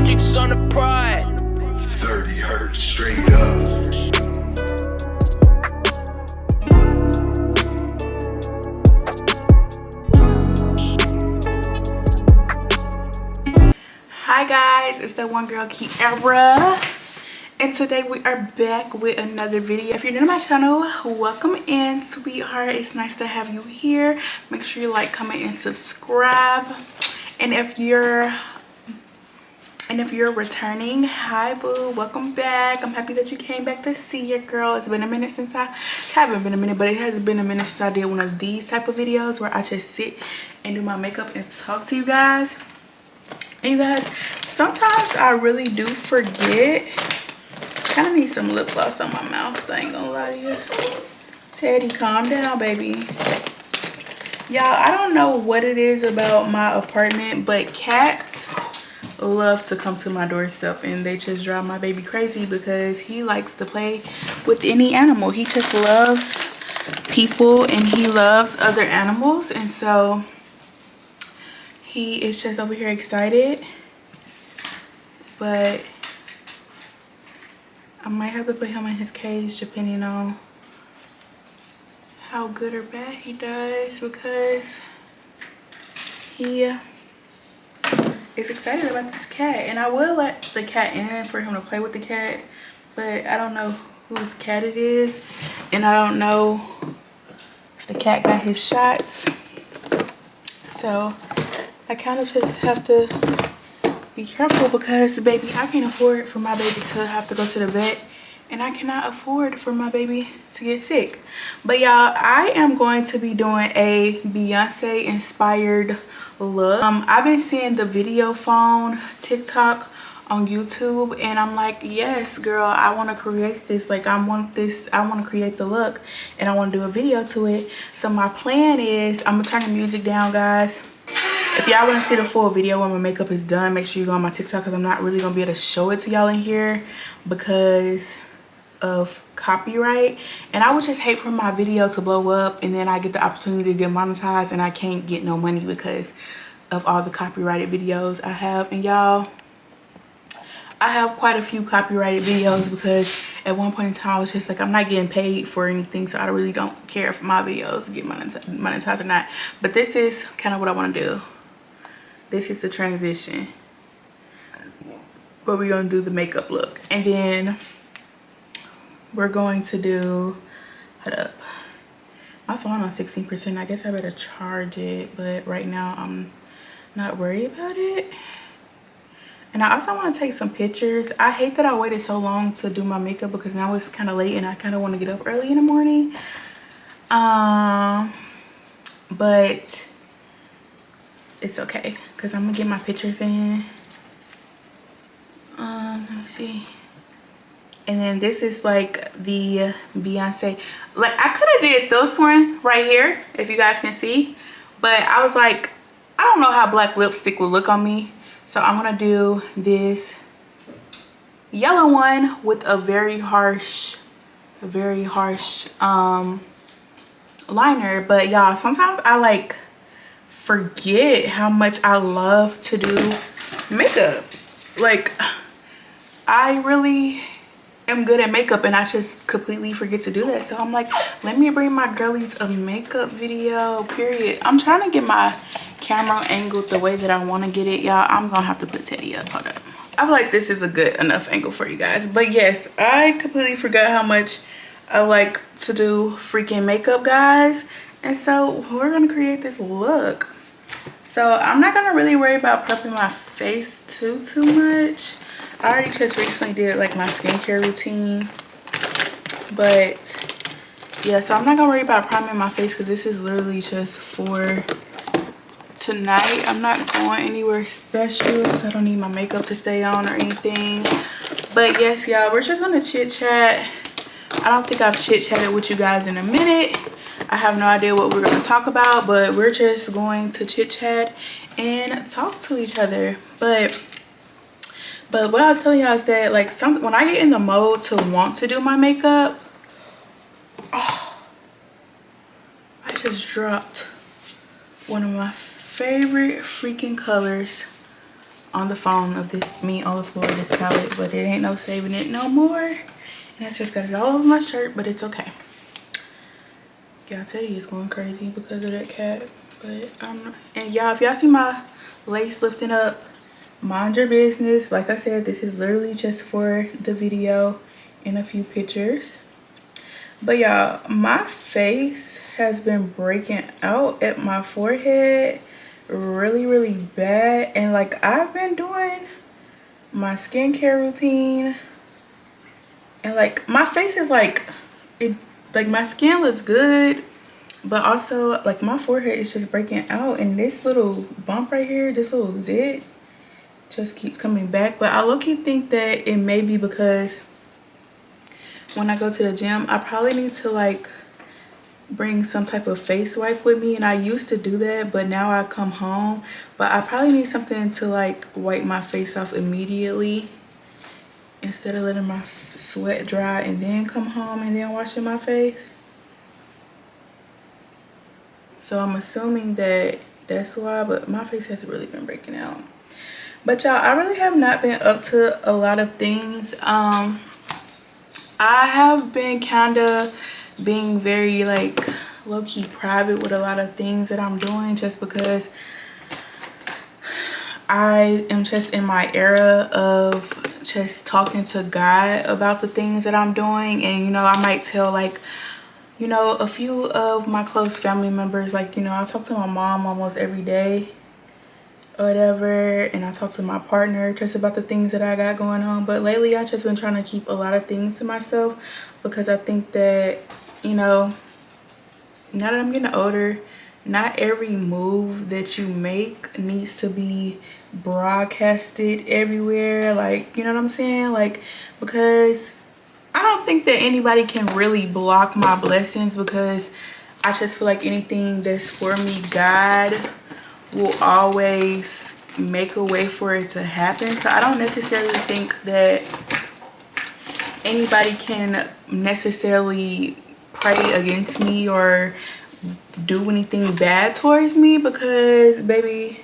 Magic's on the pride. 30 hertz straight up. Hi guys, it's that one girl Kiara, and today we are back with another video. If you're new to my channel, welcome in, sweetheart. It's nice to have you here. Make sure you like, comment, and subscribe. And if you're returning, hi boo, welcome back. I'm happy that you came back to see your girl. It's been a minute since but it has been a minute since I did one of these type of videos where I just sit and do my makeup and talk to you guys. And you guys, sometimes I really do forget. Kind of need some lip gloss on my mouth. I ain't gonna lie to you. Teddy, calm down, baby. Y'all, I don't know what it is about my apartment, but cats love to come to my doorstep and they just drive my baby crazy because he likes to play with any animal. He just loves people and he loves other animals, and so he is just over here excited, but I might have to put him in his cage depending on how good or bad he does, because he is excited about this cat. And I will let the cat in for him to play with the cat, but I don't know whose cat it is, and I don't know if the cat got his shots, so I kind of just have to be careful because, baby, I can't afford for my baby to have to go to the vet, and I cannot afford for my baby to get sick. But y'all, I am going to be doing a Beyonce inspired look. I've been seeing the video phone TikTok on YouTube, and I'm like, yes girl, I want to create this. Like, I want to create the look and I want to do a video to it. So my plan is, I'm gonna turn the music down, guys. If y'all want to see the full video when my makeup is done, make sure you go on my TikTok, because I'm not really going to be able to show it to y'all in here because of copyright. And I would just hate for my video to blow up and then I get the opportunity to get monetized and I can't get no money because of all the copyrighted videos I have. And y'all, I have quite a few copyrighted videos because at one point in time I was just like, I'm not getting paid for anything, so I really don't care if my videos get monetized or not. But this is kind of what I want to do. This is the transition where we're going to do the makeup look, and then we're going to do, hold up, my phone on 16%. I guess I better charge it, but right now I'm not worried about it. And I also want to take some pictures. I hate that I waited so long to do my makeup because now it's kind of late and I kind of want to get up early in the morning. But it's okay because I'm gonna get my pictures in. Let me see. And then this is like the Beyonce. Like, I could have did this one right here if you guys can see, but I was like, I don't know how black lipstick would look on me, so I'm gonna do this yellow one with a very harsh liner. But y'all, sometimes I like forget how much I love to do makeup. Like, I really am good at makeup and I just completely forget to do that. So I'm like, let me bring my girlies a makeup video, period. I'm trying to get my camera angled the way that I want to get it, y'all. I'm gonna have to put Teddy up. Hold up. I feel like this is a good enough angle for you guys. But yes, I completely forgot how much I like to do freaking makeup, guys. And so we're gonna create this look. So I'm not gonna really worry about prepping my face too much. I already just recently did like my skincare routine, but yeah, so I'm not gonna worry about priming my face because this is literally just for tonight. I'm not going anywhere special because I don't need my makeup to stay on or anything. But yes, y'all, we're just gonna chit chat. I don't think I've chit chatted with you guys in a minute. I have no idea what we're gonna talk about, but we're just going to chit chat and talk to each other. But what I was telling y'all is that, like, when I get in the mode to want to do my makeup, oh, I just dropped one of my favorite freaking colors on the phone of this me on the floor of this palette, but it ain't no saving it no more. And I just got it all over my shirt, but it's okay. Y'all, Teddy is going crazy because of that cat. But and y'all, if y'all see my lace lifting up, mind your business. Like I said, this is literally just for the video and a few pictures. But y'all, my face has been breaking out at my forehead really bad, and like I've been doing my skincare routine, and like my face is like it, like my skin looks good, but also like my forehead is just breaking out, and this little bump right here, this little zit just keeps coming back. But I low-key think that it may be because when I go to the gym, I probably need to like bring some type of face wipe with me, and I used to do that, but now I come home. But I probably need something to like wipe my face off immediately instead of letting my sweat dry and then come home and then washing my face. So I'm assuming that that's why, but my face has really been breaking out. But y'all, I really have not been up to a lot of things. I have been kind of being very like low-key private with a lot of things that I'm doing, just because I am just in my era of just talking to God about the things that I'm doing. And you know, I might tell like, you know, a few of my close family members, like, you know, I talk to my mom almost every day or whatever, and I talk to my partner just about the things that I got going on. But lately I just been trying to keep a lot of things to myself, because I think that, you know, now that I'm getting older, not every move that you make needs to be broadcasted everywhere, like, you know what I'm saying? Like, because I don't think that anybody can really block my blessings, because I just feel like anything that's for me, God will always make a way for it to happen. So I don't necessarily think that anybody can necessarily pray against me or do anything bad towards me, because baby,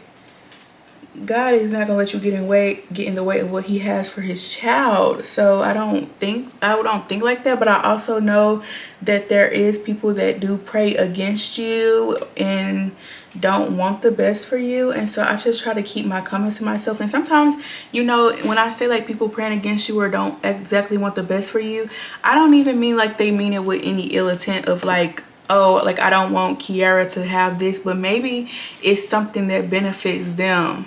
God is not gonna let you get in the way of what he has for his child. So I don't think like that. But I also know that there is people that do pray against you and don't want the best for you. And so I just try to keep my comments to myself. And sometimes, you know, when I say like people praying against you or don't exactly want the best for you, I don't even mean like they mean it with any ill intent of like, oh, like I don't want Kiara to have this, but maybe it's something that benefits them.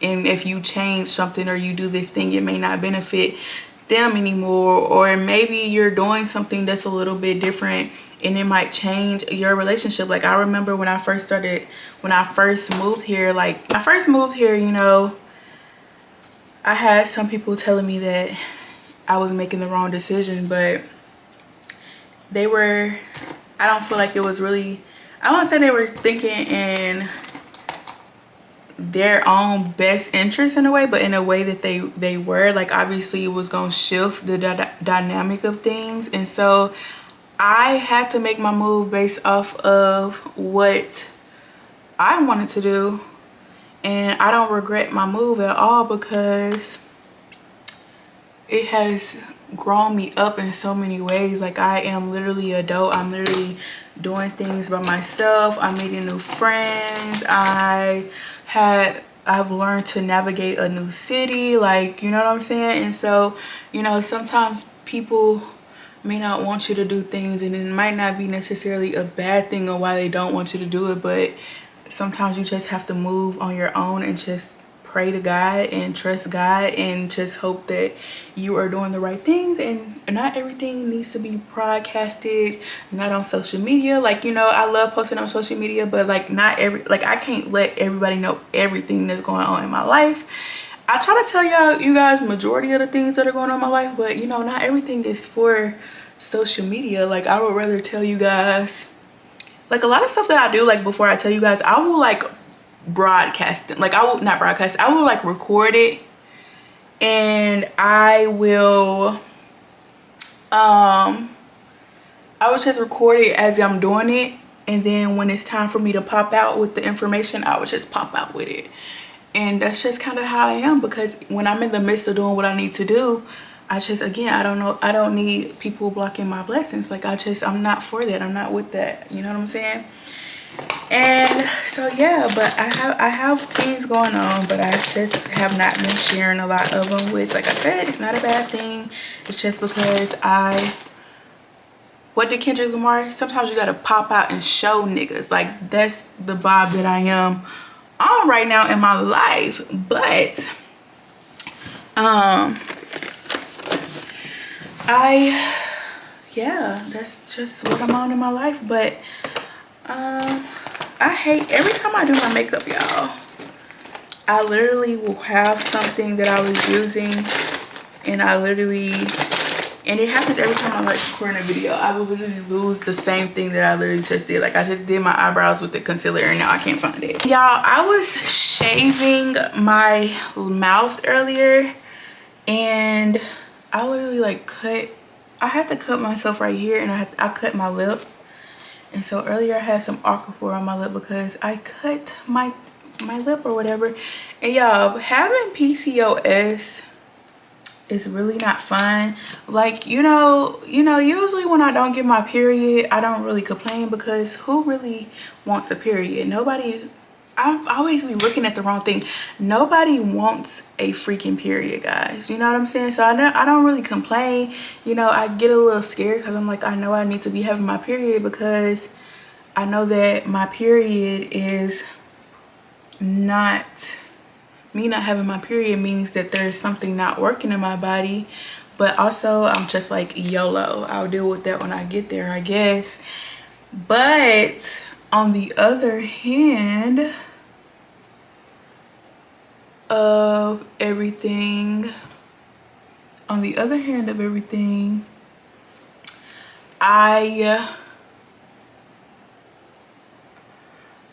And if you change something or you do this thing, it may not benefit them anymore. Or maybe you're doing something that's a little bit different and it might change your relationship. Like I remember when I first moved here, you know, I had some people telling me that I was making the wrong decision, but I don't feel like it was really, I won't say they were thinking in their own best interest in a way, but in a way that they were like, obviously it was gonna shift the dynamic of things. And so I had to make my move based off of what I wanted to do, and I don't regret my move at all, because it has grown me up in so many ways. Like I am literally adult. I'm literally doing things by myself. I'm meeting new friends. I've learned to navigate a new city, like, you know what I'm saying? And so, you know, sometimes people may not want you to do things, and it might not be necessarily a bad thing or why they don't want you to do it, but sometimes you just have to move on your own and just pray to God and trust God and just hope that you are doing the right things. And not everything needs to be broadcasted, not on social media. Like, you know, I love posting on social media, but like I can't let everybody know everything that's going on in my life. I try to tell you guys majority of the things that are going on in my life, but you know, not everything is for social media. Like I would rather tell you guys, like a lot of stuff that I do, like before I tell you guys, I will like broadcast it. Like I will not broadcast, I will like record it, and I will just record it as I'm doing it, and then when it's time for me to pop out with the information, I would just pop out with it. And that's just kind of how I am, because when I'm in the midst of doing what I need to do, I just, again, I don't need people blocking my blessings. Like, I'm not for that. I'm not with that. You know what I'm saying? And so yeah, but I have things going on, but I just have not been sharing a lot of them, which, like I said, it's not a bad thing. It's just because what did Kendrick Lamar, sometimes you gotta pop out and show niggas. Like, that's the vibe that I am on right now in my life. But yeah, that's just what I'm on in my life. But I hate every time I do my makeup, y'all. I literally will have something that I was using, and and it happens every time I like recording a video. I will literally lose the same thing that I literally just did. Like, I just did my eyebrows with the concealer and now I can't find it. Y'all, I was shaving my mouth earlier, and I literally like I had to cut myself right here, and I cut my lip. And so earlier I had some Aquaphor on my lip because I cut my lip or whatever. And y'all, having PCOS is really not fun. Like, you know, usually when I don't get my period, I don't really complain, because who really wants a period? Nobody. I always be looking at the wrong thing. Nobody wants a freaking period, guys. You know what I'm saying? So I don't really complain. You know, I get a little scared because I'm like, I know I need to be having my period, because I know that my period is not, me not having my period means that there's something not working in my body. But also, I'm just like, YOLO. I'll deal with that when I get there, I guess. But on the other hand of everything, I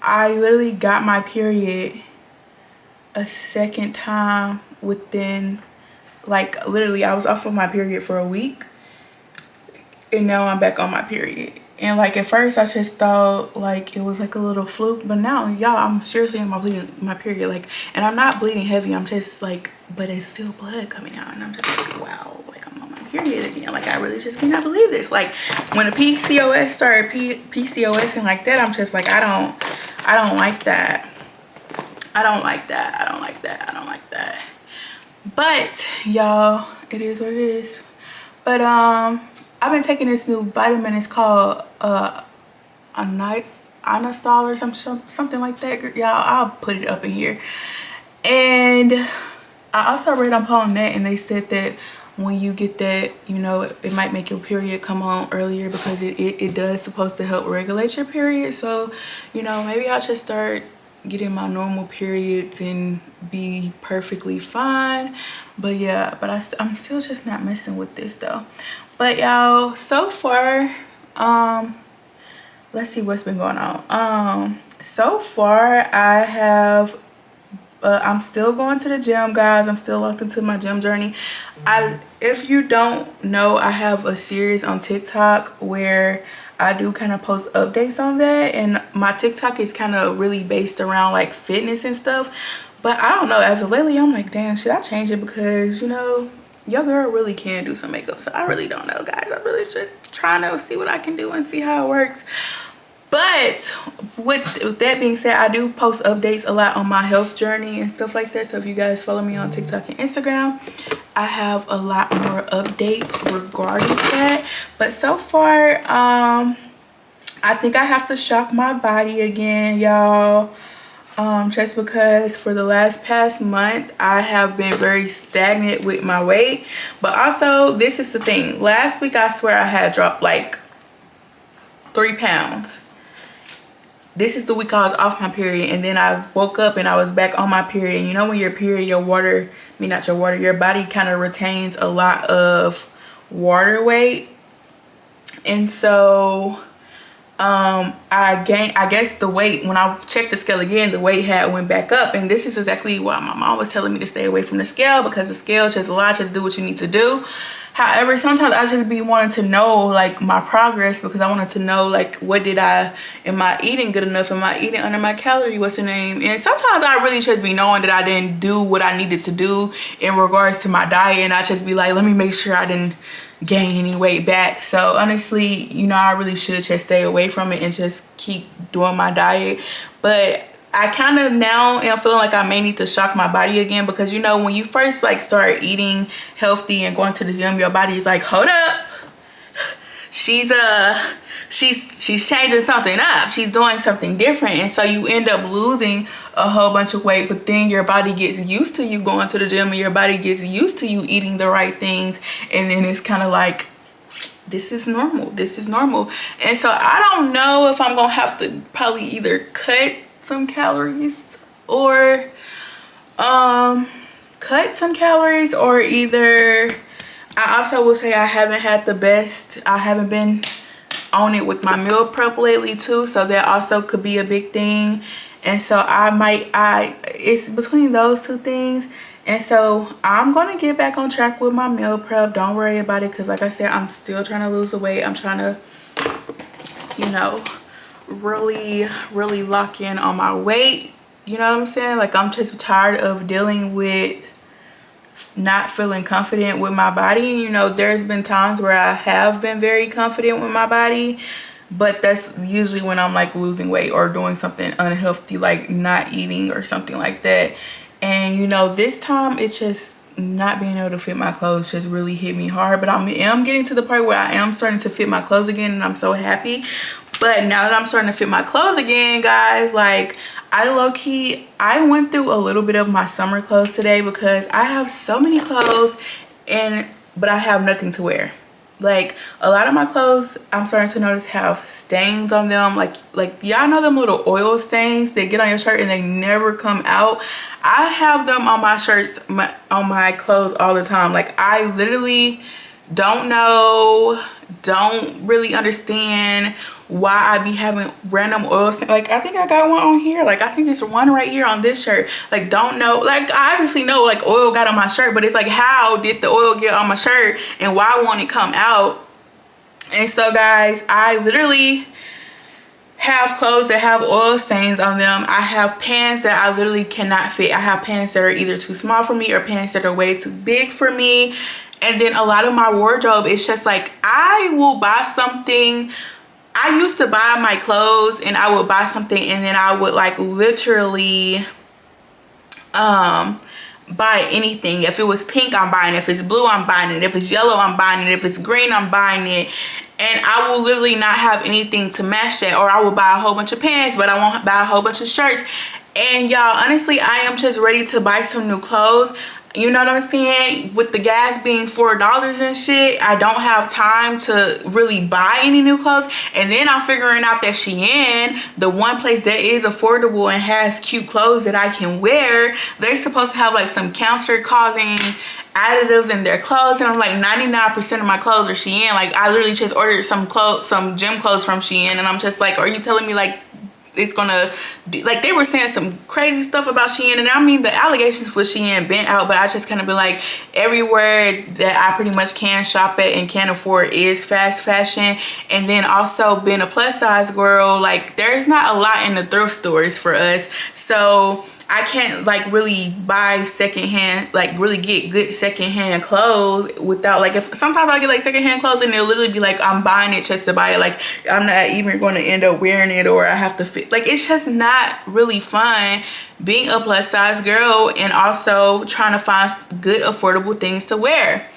literally got my period a second time within, like, literally I was off of my period for a week, and now I'm back on my period. And like, at first I just thought like it was like a little fluke, but now, y'all, I'm seriously on my period. Like, and I'm not bleeding heavy, I'm just like, but it's still blood coming out, and I'm just like, wow, like, I'm on my period again. Like, I really just cannot believe this. Like, when the PCOS started PCOSing like that, I'm just like, I don't like that. I don't like that. But y'all, it is what it is. But I've been taking this new vitamin. It's called Anastal or something like that. Y'all, I'll put it up in here. And I also read up on that, and they said that when you get that, you know, it might make your period come on earlier, because it does supposed to help regulate your period. So, you know, maybe I'll just start getting my normal periods and be perfectly fine. But yeah, but I'm still just not messing with this though. But y'all, so far, let's see what's been going on. So far I have I'm still going to the gym, guys. I'm still locked into my gym journey. If you don't know, I have a series on TikTok where I do kind of post updates on that, and my TikTok is kind of really based around like fitness and stuff. But I don't know, as of lately, I'm like, damn, should I change it? Because, you know, your girl really can do some makeup. So I really don't know, guys. I'm really just trying to see what I can do and see how it works. But with that being said, I do post updates a lot on my health journey and stuff like that. So if you guys follow me on TikTok and Instagram, I have a lot more updates regarding that. But so far, I think I have to shock my body again, y'all. Just because for the past month, I have been very stagnant with my weight. But also, this is the thing. Last week, I swear I had dropped like 3 pounds. This is the week I was off my period, and then I woke up and I was back on my period. And you know, when your period, your body kind of retains a lot of water weight. And so I guess the weight, when I checked the scale again, the weight had went back up. And this is exactly why my mom was telling me to stay away from the scale, because the scale just do what you need to do. However, sometimes I just be wanting to know like my progress, because I wanted to know like am I eating good enough? Am I eating under my calorie? What's the name? And sometimes I really just be knowing that I didn't do what I needed to do in regards to my diet, and I just be like, let me make sure I didn't gain any weight back. So honestly, you know, I really should just stay away from it and just keep doing my diet. But I kind of now am feeling like I may need to shock my body again, because you know, when you first like start eating healthy and going to the gym, your body is like, hold up, she's changing something up, she's doing something different. And so you end up losing a whole bunch of weight, but then your body gets used to you going to the gym, and your body gets used to you eating the right things, and then it's kind of like, this is normal, this is normal. And so I don't know if I'm gonna have to probably either cut some calories or either, I also will say I haven't been on it with my meal prep lately too, so that also could be a big thing. And so it's between those two things. And so I'm gonna get back on track with my meal prep. Don't worry about it, because like I said, I'm still trying to lose the weight. I'm trying to, you know, really lock in on my weight. You know what I'm saying? Like, I'm just tired of dealing with not feeling confident with my body. You know, there's been times where I have been very confident with my body, but that's usually when I'm like losing weight or doing something unhealthy, like not eating or something like that. And you know, this time it's just not being able to fit my clothes just really hit me hard. But I am getting to the part where I am starting to fit my clothes again, and I'm so happy. But now that I'm starting to fit my clothes again, guys, like, I went through a little bit of my summer clothes today, because I have so many clothes but I have nothing to wear. Like, a lot of my clothes, I'm starting to notice, have stains on them. Like y'all know them little oil stains that get on your shirt and they never come out. I have them on my shirts, on my clothes all the time. Like, I literally don't really understand why I be having random oil stains. Like, I think I got one on here. Like, I think it's one right here on this shirt. Like, don't know. Like, I obviously know like oil got on my shirt, but it's like, how did the oil get on my shirt and why won't it come out? And so guys, I literally have clothes that have oil stains on them. I have pants that I literally cannot fit. I have pants that are either too small for me or pants that are way too big for me. And then a lot of my wardrobe is just like, I will buy something. I used to buy my clothes and I would buy something and then I would like literally buy anything. If it was pink, I'm buying it. If it's blue, I'm buying it. If it's yellow, I'm buying it. If it's green, I'm buying it. And I will literally not have anything to match that. Or I will buy a whole bunch of pants, but I won't buy a whole bunch of shirts. And y'all, honestly, I am just ready to buy some new clothes. You know what I'm saying? With the gas being $4 and shit, I don't have time to really buy any new clothes. And then I'm figuring out that Shein, the one place that is affordable and has cute clothes that I can wear, they're supposed to have like some cancer causing additives in their clothes. And I'm like, 99% of my clothes are Shein. Like, I literally just ordered some gym clothes from Shein, and I'm just like, are you telling me like it's gonna be like, they were saying some crazy stuff about Shein, and I mean, the allegations for Shein been out, but I just kind of been like, everywhere that I pretty much can shop at and can afford is fast fashion. And then also being a plus size girl, like, there's not a lot in the thrift stores for us, so I can't like really buy secondhand, like really get good secondhand clothes without, like, if sometimes I get like secondhand clothes and they'll literally be like, I'm buying it just to buy it. Like, I'm not even going to end up wearing it, or I have to fit. Like, it's just not really fun being a plus size girl and also trying to find good affordable things to wear.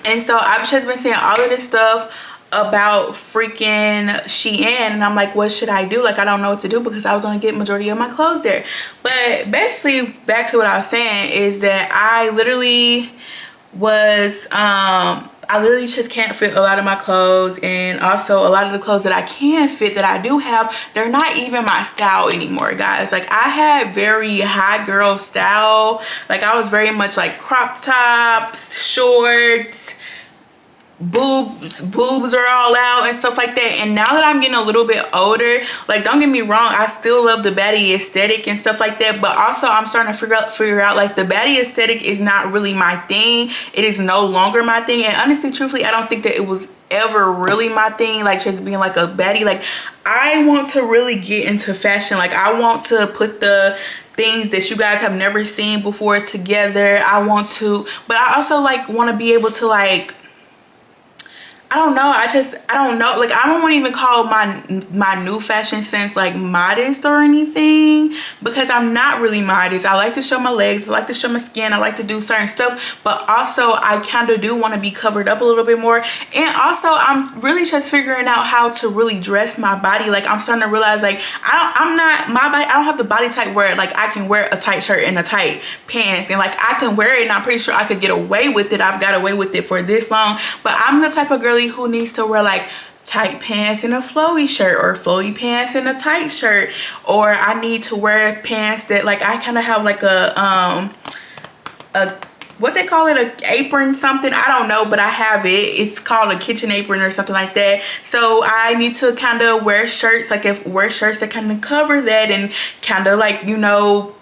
And so I've just been seeing all of this stuff about freaking Shein, and I'm like, what should I do? Like, I don't know what to do, because I was gonna get majority of my clothes there. But basically, back to what I was saying, is that I literally just can't fit a lot of my clothes. And also a lot of the clothes that I can fit, that I do have, they're not even my style anymore, guys. Like, I had very high girl style. Like, I was very much like crop tops, shorts, boobs are all out and stuff like that. And now that I'm getting a little bit older, like, don't get me wrong, I still love the baddie aesthetic and stuff like that, but also I'm starting to figure out like the baddie aesthetic is not really my thing. It is no longer my thing. And honestly, truthfully, I don't think that it was ever really my thing, like just being like a baddie. Like, I want to really get into fashion. Like, I want to put the things that you guys have never seen before together. I want to, but I also like want to be able to, like, I don't know. I don't know. Like, I don't want to even call my new fashion sense like modest or anything, because I'm not really modest. I like to show my legs. I like to show my skin. I like to do certain stuff, but also I kind of do want to be covered up a little bit more. And also, I'm really just figuring out how to really dress my body. Like, I'm starting to realize, like, I don't have the body type where, like, I can wear a tight shirt and a tight pants, and like I can wear it, and I'm pretty sure I could get away with it. I've got away with it for this long, but I'm the type of girl who needs to wear like tight pants and a flowy shirt, or flowy pants and a tight shirt, or I need to wear pants that, like, I kind of have like a what they call it, a apron something, I don't know, but I have it. It's called a kitchen apron or something like that. So I need to kind of wear shirts, like wear shirts that kind of cover that, and kind of like, you know,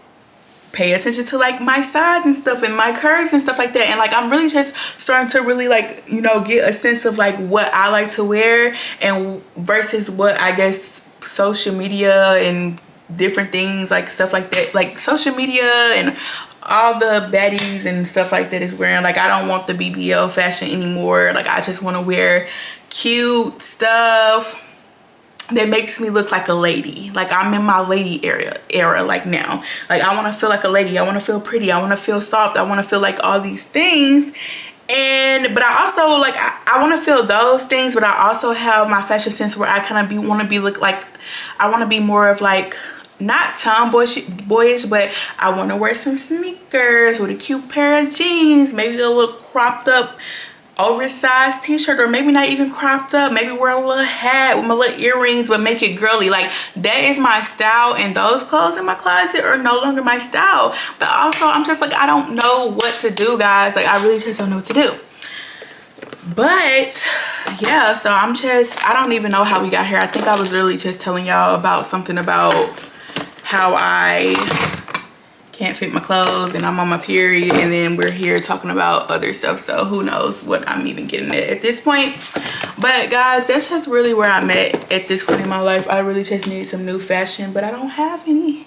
pay attention to like my sides and stuff and my curves and stuff like that. And like, I'm really just starting to really, like, you know, get a sense of like what I like to wear, and versus what I guess social media and different things, like stuff like that, like social media and all the baddies and stuff like that is wearing. Like, I don't want the BBL fashion anymore. Like, I just want to wear cute stuff that makes me look like a lady. Like, I'm in my lady era like now. Like, I want to feel like a lady. I want to feel pretty. I want to feel soft. I want to feel like all these things. But I also, like, I want to feel those things, but I also have my fashion sense where I kind of want to be more of like, not tomboyish, but I want to wear some sneakers with a cute pair of jeans, maybe a little cropped up oversized t-shirt, or maybe not even cropped up, maybe wear a little hat with my little earrings, but make it girly. Like, that is my style, and those clothes in my closet are no longer my style. But also, I'm just like, I don't know what to do, guys. Like, I really just don't know what to do. But yeah, so I don't even know how we got here. I think I was really just telling y'all about something about how I can't fit my clothes and I'm on my period, and then we're here talking about other stuff. So who knows what I'm even getting at this point. But guys, that's just really where I'm at this point in my life. I really just need some new fashion, but I don't have any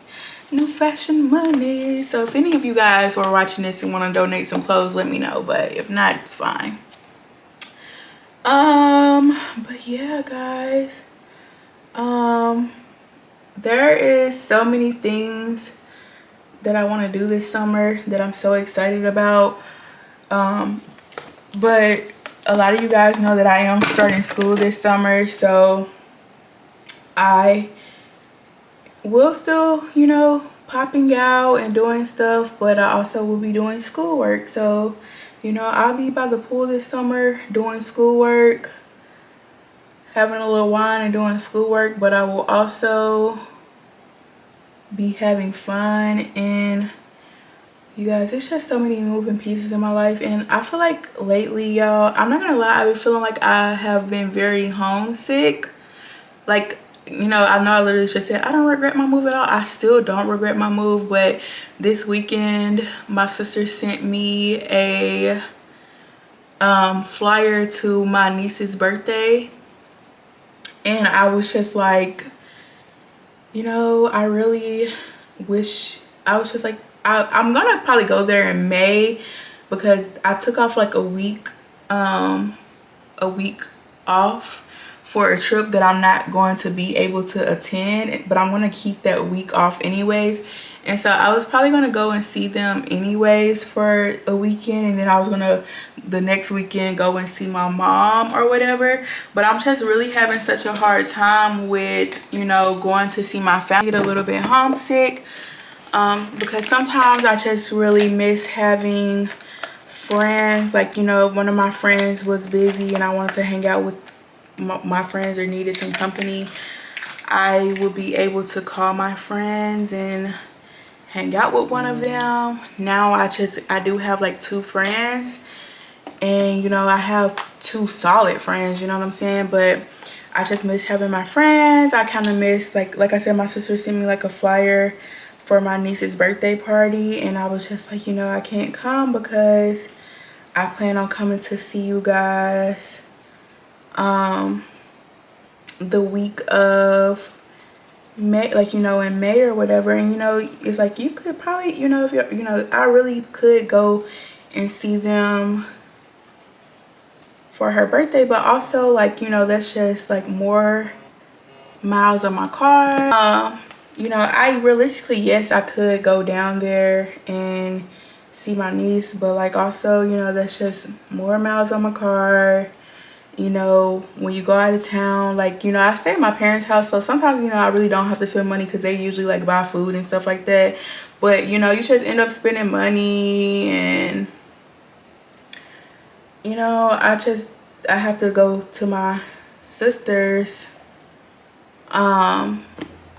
new fashion money. So if any of you guys who are watching this and want to donate some clothes, let me know. But if not, it's fine. But yeah, guys, there is so many things that I want to do this summer that I'm so excited about. But a lot of you guys know that I am starting school this summer, so I will still, you know, popping out and doing stuff, but I also will be doing schoolwork. So, you know, I'll be by the pool this summer doing schoolwork, having a little wine and doing schoolwork, but I will also be having fun. And you guys, it's just so many moving pieces in my life, and I feel like lately, y'all, I'm not gonna lie, I've been feeling like I have been very homesick. Like, you know I literally just said I don't regret my move at all. I still don't regret my move, but this weekend my sister sent me a flyer to my niece's birthday, and I was just like, you know, I really wish, I was just like, I'm gonna probably go there in May, because I took off like a week off for a trip that I'm not going to be able to attend, but I'm gonna keep that week off anyways. And so I was probably gonna go and see them anyways for a weekend, and then I was gonna the next weekend go and see my mom or whatever. But I'm just really having such a hard time with, you know, going to see my family. I get a little bit homesick, because sometimes I just really miss having friends. Like, you know, one of my friends was busy and I wanted to hang out with my friends or needed some company, I would be able to call my friends and hang out with one of them. Now I do have like 2 friends, And you know, I have 2 solid friends, you know what I'm saying? But I just miss having my friends. I kind of miss, like I said, my sister sent me like a flyer for my niece's birthday party, and I was just like, you know, I can't come because I plan on coming to see you guys the week of May, like, you know, in May or whatever. And you know, it's like you could probably, you know, if you're, you know, I really could go and see them for her birthday, but also, like, you know, that's just like more miles on my car. You know, I realistically, yes, I could go down there and see my niece, but like also, you know, that's just more miles on my car. You know, when you go out of town, like, you know, I stay at my parents' house, so sometimes, you know, I really don't have to spend money because they usually like buy food and stuff like that. But you know, you just end up spending money, and you know, I have to go to my sister's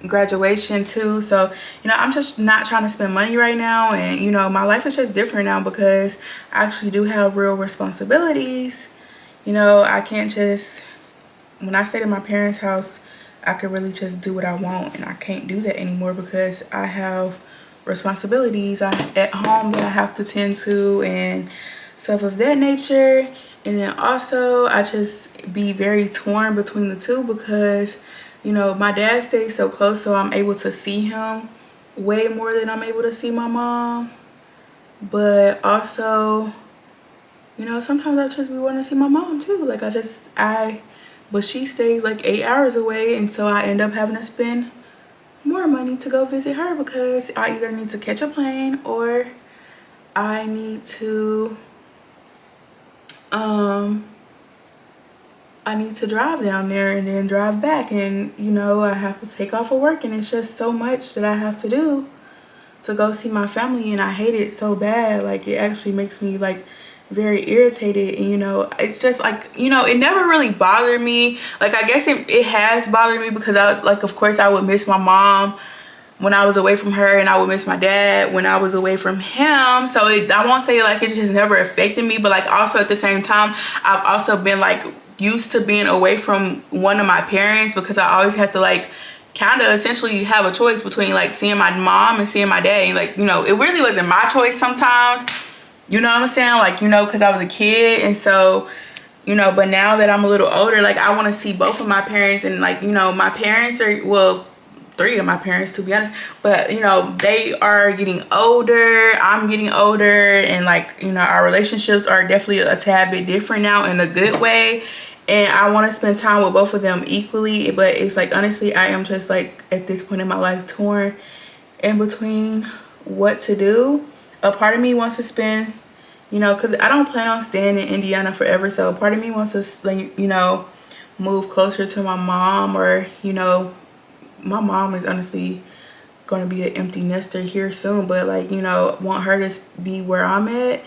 graduation too. So you know, I'm just not trying to spend money right now. And you know, my life is just different now because I actually do have real responsibilities. You know, I can't just, when I stay at my parents' house, I could really just do what I want, and I can't do that anymore because I have responsibilities at home that I have to tend to and stuff of that nature. And then also, I just be very torn between the two because, you know, my dad stays so close, so I'm able to see him way more than I'm able to see my mom. But also, you know, sometimes I just be wanting to see my mom too. Like but she stays like 8 hours away, and so I end up having to spend more money to go visit her because I either need to catch a plane or I need to drive down there and then drive back. And you know, I have to take off of work, and it's just so much that I have to do to go see my family, and I hate it so bad. Like, it actually makes me like very irritated. And you know, it's just like, you know, it never really bothered me. Like, I guess it has bothered me because I, like, of course I would miss my mom when I was away from her, and I would miss my dad when I was away from him. So I won't say like it just never affected me, but like also at the same time, I've also been like used to being away from one of my parents because I always had to like kind of essentially have a choice between like seeing my mom and seeing my dad. And like, you know, it really wasn't my choice sometimes, you know what I'm saying? Like, you know, because I was a kid. And so, you know, but now that I'm a little older, like, I want to see both of my parents. And like, you know, my parents are, well, 3 of my parents, to be honest, but you know, they are getting older, I'm getting older, and like, you know, our relationships are definitely a tad bit different now in a good way. And I want to spend time with both of them equally, but it's like, honestly, I am just like at this point in my life torn in between what to do. A part of me wants to spend, you know, because I don't plan on staying in Indiana forever, so a part of me wants to, like, you know, move closer to my mom. Or, you know, my mom is honestly going to be an empty nester here soon, but like, you know, want her to be where I'm at.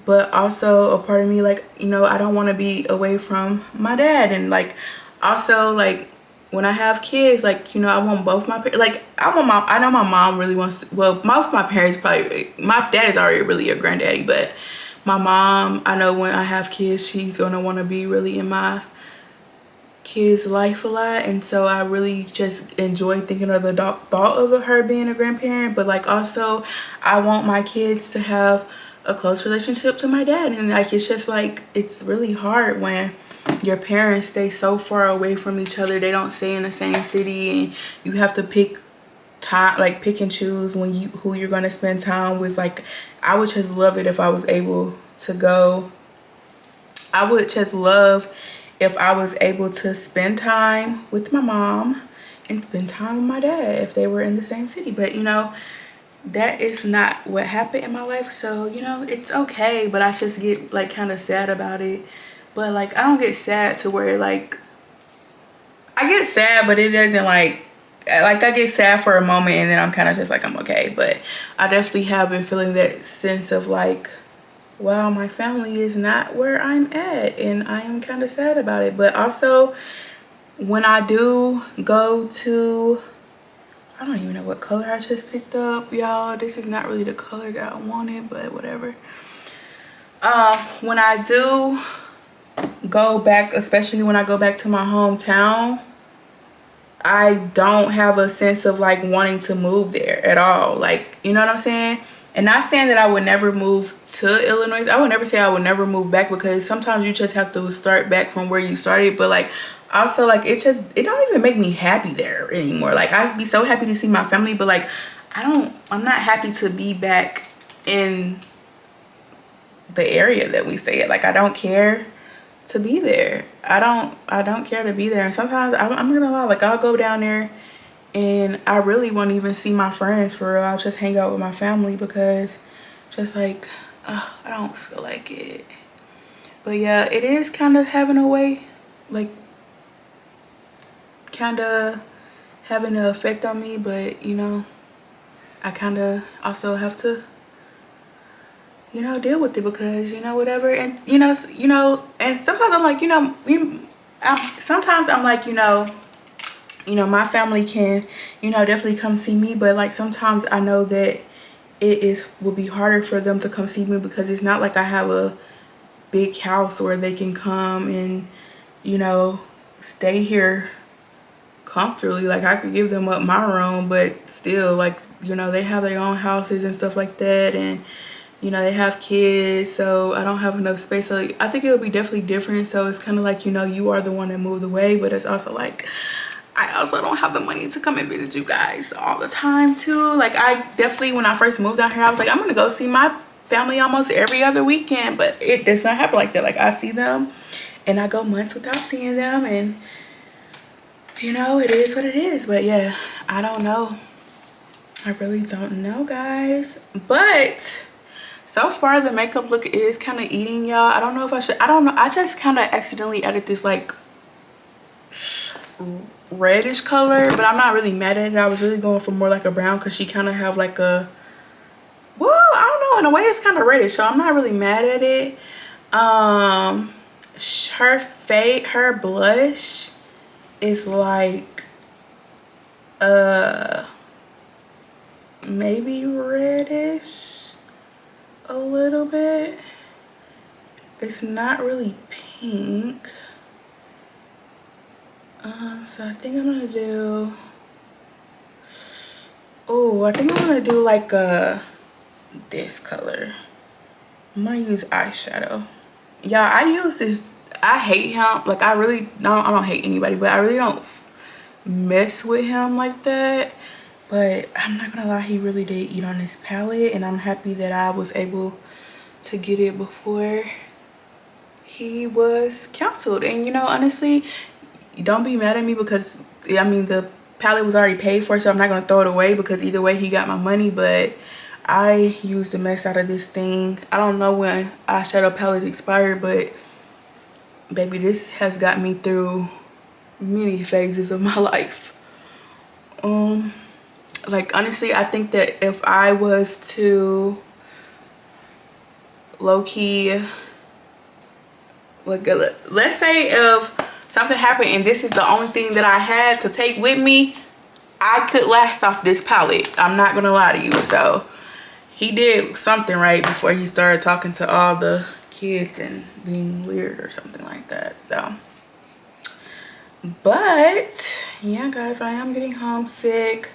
But also a part of me, like, you know, I don't want to be away from my dad. And like, also, like, when I have kids, like, you know, I want both my parents. Like, I know my mom really wants to, well, both of my parents probably, my dad is already really a granddaddy, but my mom, I know when I have kids, she's going to want to be really in my kids' life a lot. And so I really just enjoy thinking of the thought of her being a grandparent. But like, also, I want my kids to have a close relationship to my dad. And like, it's just like, it's really hard when your parents stay so far away from each other. They don't stay in the same city, and you have to pick time, like pick and choose who you're going to spend time with. Like, I would just love it if I was able to go. I would just love if I was able to spend time with my mom and spend time with my dad if they were in the same city. But you know, that is not what happened in my life. So, you know, it's okay, but I just get like kind of sad about it. But like, I don't get sad to where like, I get sad, but it doesn't like I get sad for a moment and then I'm kind of just like, I'm okay. But I definitely have been feeling that sense of like, wow, my family is not where I'm at, and I am kind of sad about it. But also, when I do go to, I don't even know what color I just picked up, y'all. This is not really the color that I wanted, but whatever. When I do go back, especially when I go back to my hometown, I don't have a sense of like wanting to move there at all. Like, you know what I'm saying? And not saying that I would never move to Illinois. I would never say I would never move back, because sometimes you just have to start back from where you started. But like, also like, it don't even make me happy there anymore. Like, I'd be so happy to see my family, but like, I'm not happy to be back in the area that we stay at. Like, I don't care to be there. I don't care to be there. And sometimes I'm gonna lie, like, I'll go down there and I really won't even see my friends for real. I'll just hang out with my family, because just like, I don't feel like it. But yeah, it is kind of having a way, like, kind of having an effect on me. But you know, I kind of also have to, you know, deal with it, because you know, whatever. And you know, and sometimes I'm like, you know, sometimes I'm like, you know, my family can, you know, definitely come see me, but like sometimes I know that will be harder for them to come see me, because it's not like I have a big house where they can come and, you know, stay here comfortably. Like, I could give them up my room, but still, like, you know, they have their own houses and stuff like that, and you know, they have kids, so I don't have enough space. So I think it would be definitely different. So it's kind of like, you know, you are the one that moved away, but it's also like, I also don't have the money to come and visit you guys all the time too. Like, I definitely, when I first moved down here, I was like, I'm gonna go see my family almost every other weekend, but it does not happen like that. Like, I see them and I go months without seeing them, and you know, it is what it is. But yeah, I don't know. I really don't know, guys. But so far the makeup look is kind of eating, y'all. I don't know if I should, I don't know. I just kind of accidentally added this like reddish color, but I'm not really mad at it. I was really going for more like a brown, because she kind of have like a, well, I don't know, in a way it's kind of reddish, so I'm not really mad at it. Her blush is like maybe reddish a little bit. It's not really pink. So I think I'm gonna do, I think I'm gonna do like this color. I'm gonna use eyeshadow. Yeah, I use this, I hate him. Like, I don't hate anybody, but I really don't mess with him like that. But I'm not gonna lie, he really did eat on this palette, and I'm happy that I was able to get it before he was canceled. And you know, honestly, don't be mad at me, because I mean, the palette was already paid for, so I'm not gonna throw it away, because either way he got my money. But I used the mess out of this thing. I don't know when eyeshadow palettes expire, but baby, this has got me through many phases of my life. Like, honestly, I think that if I was to low-key, like, let's say if something happened and this is the only thing that I had to take with me, I could last off this palette. I'm not gonna lie to you. So he did something right before he started talking to all the kids and being weird or something like that. So, but yeah, guys, I am getting homesick.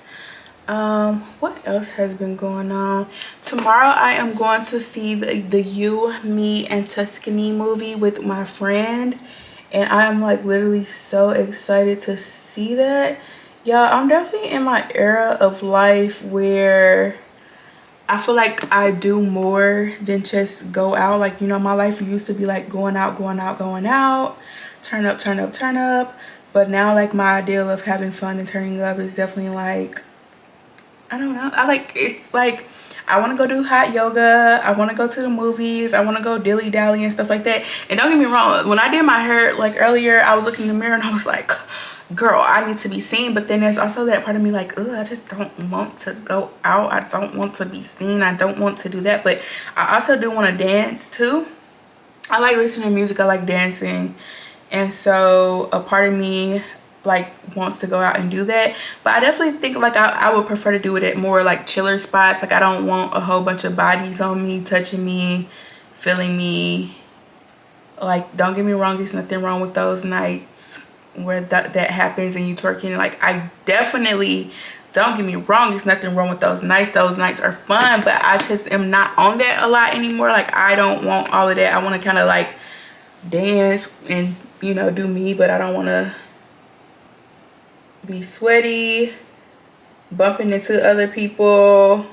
What else has been going on? Tomorrow I am going to see the You, Me, and Tuscany movie with my friend, and I am like literally so excited to see that. Yeah, I'm definitely in my era of life where I feel like I do more than just go out. Like, you know, my life used to be like going out, going out, going out, turn up, turn up, turn up. But now, like, my ideal of having fun and turning up is definitely like, I don't know. It's like, I want to go do hot yoga. I want to go to the movies. I want to go dilly dally and stuff like that. And don't get me wrong, when I did my hair like earlier, I was looking in the mirror and I was like, girl, I need to be seen. But then there's also that part of me like, ugh, I just don't want to go out. I don't want to be seen. I don't want to do that. But I also do want to dance too. I like listening to music. I like dancing. And so a part of me like wants to go out and do that, but I definitely think like I would prefer to do it at more like chiller spots. Like, I don't want a whole bunch of bodies on me touching me feeling me. Like, don't get me wrong, there's nothing wrong with those nights where that happens and you twerking. Like, I definitely, don't get me wrong, there's nothing wrong with those nights. Those nights are fun, but I just am not on that a lot anymore. Like, I don't want all of that. I want to kind of like dance and, you know, do me, but I don't want to be sweaty, bumping into other people,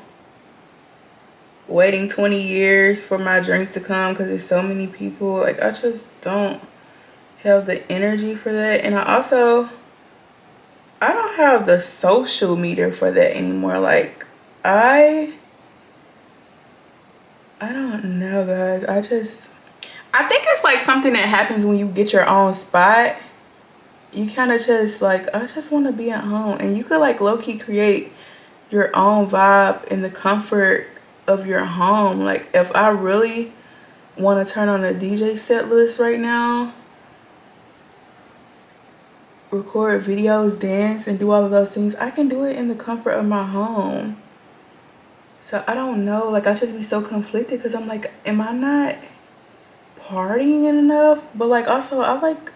waiting 20 years for my drink to come because there's so many people. Like, I just don't have the energy for that. And I don't have the social meter for that anymore. Like, I don't know, guys. I think it's like something that happens when you get your own spot. You kind of just like, I just want to be at home. And you could like low-key create your own vibe in the comfort of your home. Like, if I really want to turn on a DJ set list right now, record videos, dance, and do all of those things, I can do it in the comfort of my home. So I don't know, like, I just be so conflicted because I'm like, am I not partying enough? But like, also, I like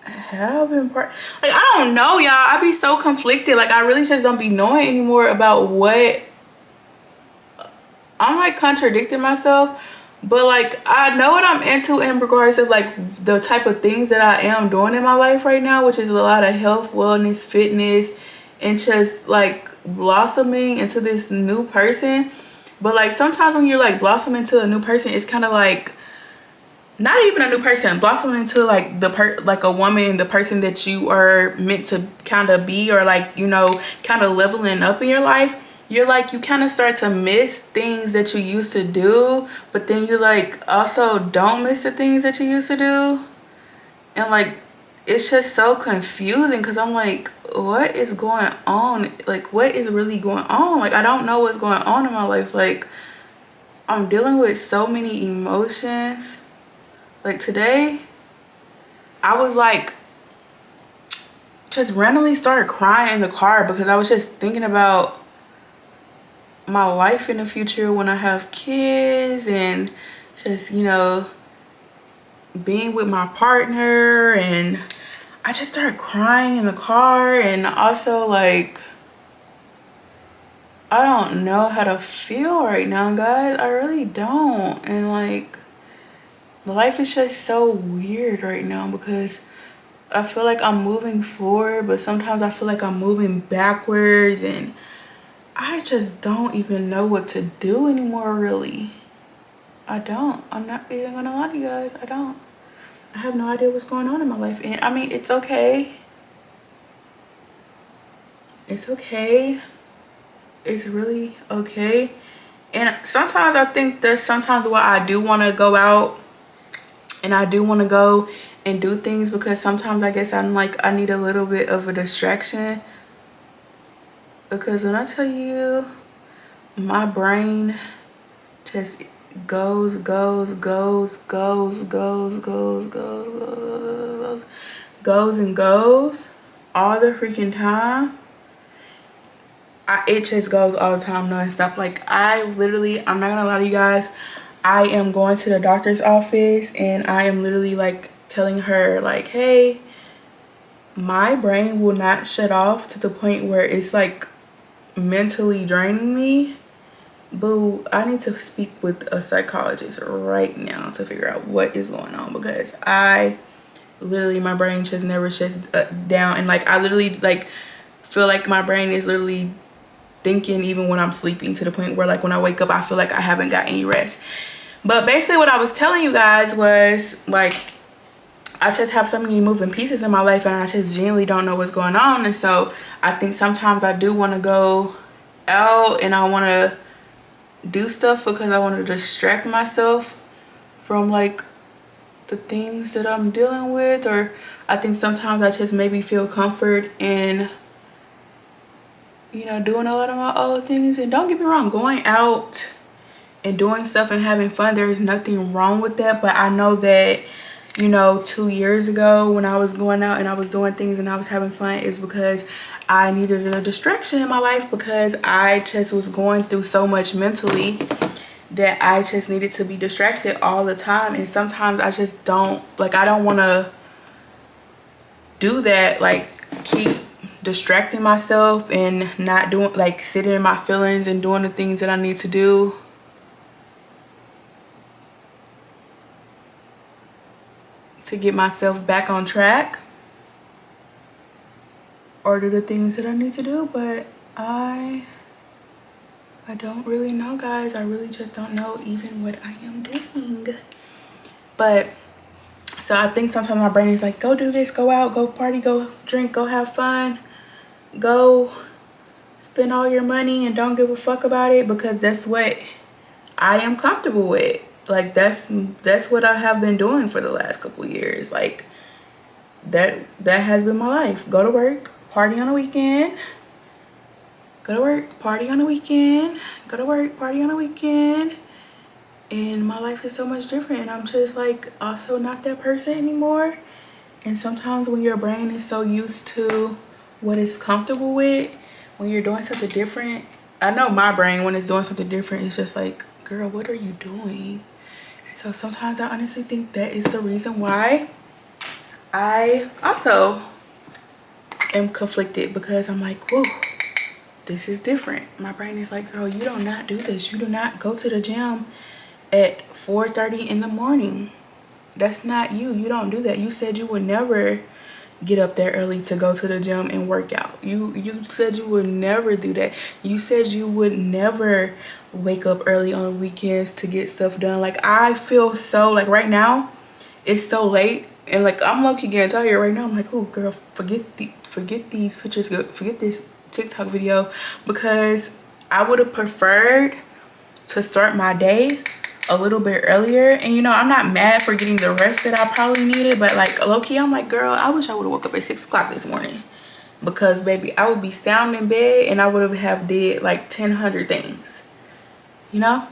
have been like, I don't know, y'all. I be so conflicted. Like, I really just don't be knowing anymore about what I'm like contradicting myself. But like, I know what I'm into in regards to like the type of things that I am doing in my life right now, which is a lot of health, wellness, fitness, and just like blossoming into this new person. But like, sometimes when you're like blossoming into a new person, it's kind of like not even a new person, blossoming into like like a woman, the person that you are meant to kind of be, or like, you know, kind of leveling up in your life. You're like, you kind of start to miss things that you used to do, but then you like also don't miss the things that you used to do. And like, it's just so confusing because I'm like, what is going on? Like, what is really going on? Like, I don't know what's going on in my life. Like, I'm dealing with so many emotions. Like, today, I was like, just randomly started crying in the car because I was just thinking about my life in the future when I have kids, and just, you know, being with my partner. And I just started crying in the car. And also, like, I don't know how to feel right now, guys. I really don't. And like, life is just so weird right now because I feel like I'm moving forward, but sometimes I feel like I'm moving backwards, and I just don't even know what to do anymore, really. I don't. I'm not even gonna lie to you guys. I don't. I have no idea what's going on in my life. And I mean, it's okay. It's okay. It's really okay. And sometimes I think that sometimes why I do want to go out and I do want to go and do things, because sometimes I guess I'm like, I need a little bit of a distraction. Because when I tell you, my brain just goes and goes all the freaking time. It just goes all the time, non-stop. Like, I literally, I'm not gonna lie to you guys, I am going to the doctor's office and I am literally like telling her like, hey, my brain will not shut off to the point where it's like mentally draining me. Boo, I need to speak with a psychologist right now to figure out what is going on, because I literally, my brain just never shuts down. And like, I literally like feel like my brain is literally thinking even when I'm sleeping, to the point where like when I wake up I feel like I haven't got any rest. But basically what I was telling you guys was like, I just have so many moving pieces in my life and I just genuinely don't know what's going on. And so I think sometimes I do want to go out and I want to do stuff because I want to distract myself from like the things that I'm dealing with. Or I think sometimes I just maybe feel comfort in, you know, doing a lot of my old things. And don't get me wrong, going out and doing stuff and having fun, there is nothing wrong with that. But I know that, you know, 2 years ago when I was going out and I was doing things and I was having fun, is because I needed a distraction in my life, because I just was going through so much mentally that I just needed to be distracted all the time. And sometimes I just don't, like, I don't want to do that, like keep distracting myself and not doing, like sitting in my feelings and doing the things that I need to do. To get myself back on track or do the things that I need to do. But I don't really know, guys. I really just don't know even what I am doing. But so I think sometimes my brain is like, go do this, go out, go party, go drink, go have fun, go spend all your money and don't give a fuck about it, because that's what I am comfortable with. Like that's what I have been doing for the last couple years. Like that has been my life. Go to work, party on the weekend. Go to work, party on the weekend. Go to work, party on the weekend. And my life is so much different. And I'm just like also not that person anymore. And sometimes when your brain is so used to what it's comfortable with, when you're doing something different, I know my brain, when it's doing something different, it's just like, girl, what are you doing? And so sometimes I honestly think that is the reason why I also am conflicted, because I'm like, whoa, this is different. My brain is like, girl, you do not do this. You do not go to the gym at 4:30 in the morning. That's not you. You don't do that. You said you would never get up there early to go to the gym and work out. You said you would never do that. You said you would never wake up early on weekends to get stuff done. Like I feel so like right now it's so late and like I'm low-key getting tired right now. I'm like, oh girl, forget these pictures, forget this TikTok video, because I would have preferred to start my day a little bit earlier. And you know, I'm not mad for getting the rest that I probably needed, but like low-key I'm like, girl, I wish I would have woke up at 6 o'clock this morning, because baby, I would be sound in bed and I would have did like 1,000 things, you know.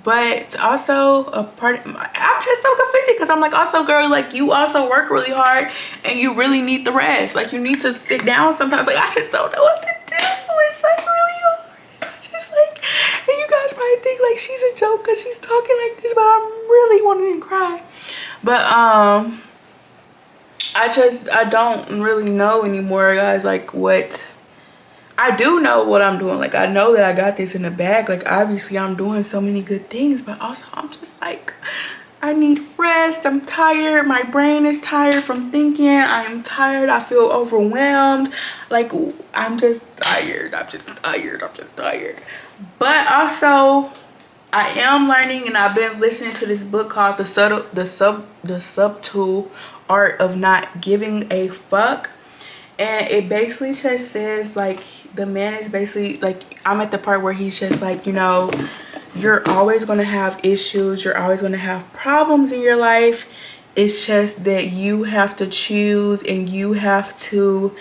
But also a part of I'm just so conflicted, because I'm like, also girl, like you also work really hard and you really need the rest. Like you need to sit down sometimes. Like I just don't know what to do. It's like really hard. Just like, and you guys might think like she's a joke because she's talking like this, but I'm really wanting to cry. But I don't really know anymore, guys, like what I do know what I'm doing. Like I know that I got this in the bag. Like obviously I'm doing so many good things, but also I'm just like, I need rest. I'm tired. My brain is tired from thinking. I'm tired. I feel overwhelmed. Like I'm just tired. I'm just tired. But also I am learning, and I've been listening to this book called The Subtle Art of Not Giving a Fuck. And it basically just says like the man is basically like, I'm at the part where he's just like, you know, you're always going to have issues, you're always going to have problems in your life. It's just that you have to choose and you have to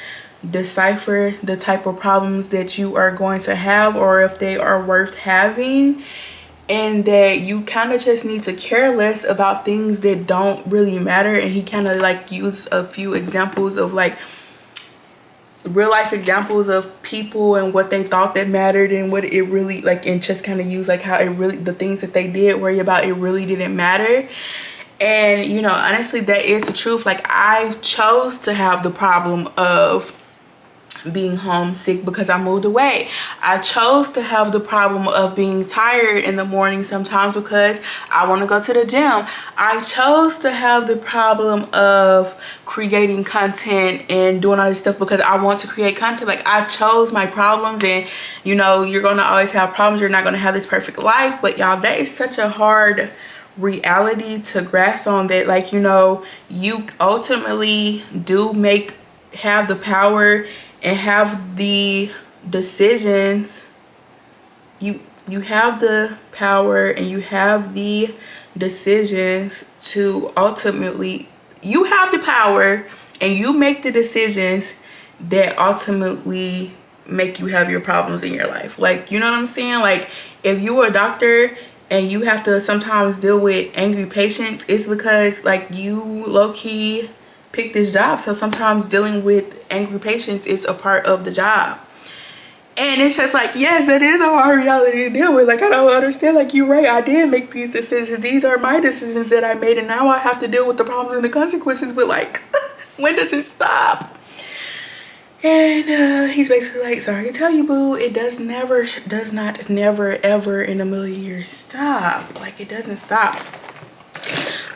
decipher the type of problems that you are going to have, or if they are worth having. And that you kind of just need to care less about things that don't really matter. And he kind of like used a few examples of like real life examples of people and what they thought that mattered and what it really like, and just kind of use like how it really, the things that they did worry about, it really didn't matter. And you know, honestly, that is the truth. Like I chose to have the problem of being homesick because I moved away. I chose to have the problem of being tired in the morning sometimes because I want to go to the gym. I chose to have the problem of creating content and doing all this stuff because I want to create content. Like I chose my problems, and you know, you're going to always have problems. You're not going to have this perfect life. But y'all, that is such a hard reality to grasp on, that like, you know, you ultimately do have the power and have the decisions. You have the power and you have the decisions to ultimately, you have the power and you make the decisions that ultimately make you have your problems in your life. Like, you know what I'm saying? Like if you were a doctor and you have to sometimes deal with angry patients, it's because like you low-key pick this job. So sometimes dealing with angry patients is a part of the job. And it's just like, yes, that is a hard reality to deal with. Like, I don't understand. Like, you're right. I did make these decisions. These are my decisions that I made. And now I have to deal with the problems and the consequences. But, like, when does it stop? And he's basically like, sorry to tell you, boo. It does not, never, ever in a million years stop. Like, it doesn't stop.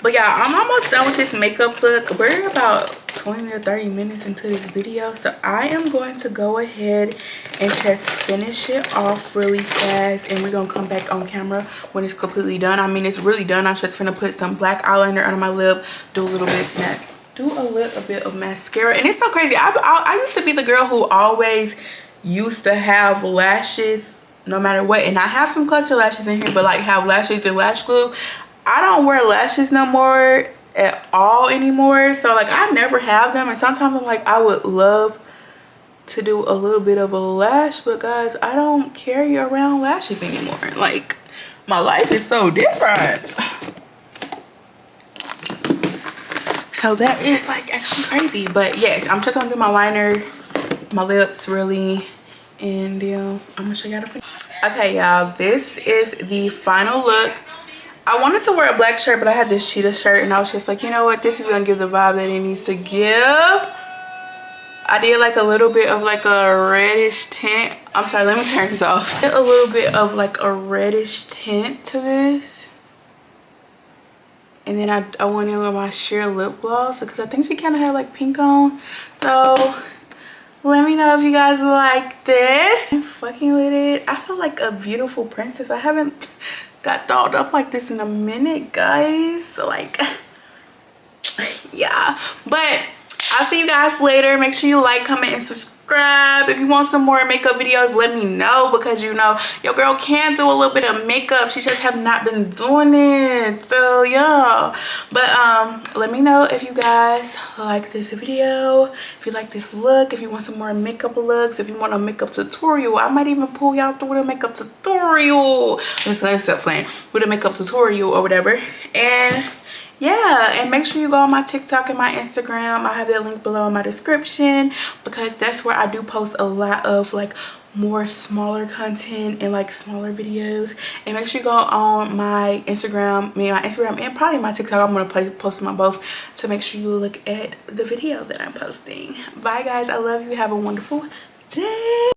But yeah, I'm almost done with this makeup look. We're about 20 to 30 minutes into this video, so I am going to go ahead and just finish it off really fast, and we're gonna come back on camera when it's completely done. I mean, it's really done. I'm just gonna put some black eyeliner under my lip, do a little bit of mascara. And it's so crazy. I used to be the girl who always used to have lashes no matter what, and I have some cluster lashes in here, but like have lashes and lash glue. I don't wear lashes no more at all anymore, so like I never have them. And sometimes I'm like, I would love to do a little bit of a lash, but guys, I don't carry around lashes anymore. Like, my life is so different. So that is like actually crazy. But yes, I'm just gonna do my liner, my lips really, and I'm gonna show y'all the finish. Okay, y'all, this is the final look. I wanted to wear a black shirt, but I had this cheetah shirt, and I was just like, you know what, this is gonna give the vibe that it needs to give. I did like a little bit of like a reddish tint. I'm sorry, let me turn this off. Did a little bit of like a reddish tint to this. And then I went in with my sheer lip gloss because I think she kind of had like pink on. So let me know if you guys like this. I'm fucking with it. I feel like a beautiful princess. I haven't got dolled up like this in a minute, guys. So like, yeah. But I'll see you guys later. Make sure you like, comment, and subscribe. If you want some more makeup videos, let me know, because you know your girl can do a little bit of makeup. She just have not been doing it. So yeah. But let me know if you guys like this video, if you like this look, if you want some more makeup looks, if you want a makeup tutorial. I might even pull y'all through with a makeup tutorial. Let's stop playing with a makeup tutorial or whatever. And yeah, and make sure you go on my TikTok and my Instagram. I have that link below in my description, because that's where I do post a lot of like more smaller content and like smaller videos. And make sure you go on my Instagram, and probably my TikTok. I'm gonna post them on both, to make sure you look at the video that I'm posting. Bye guys, I love you. Have a wonderful day.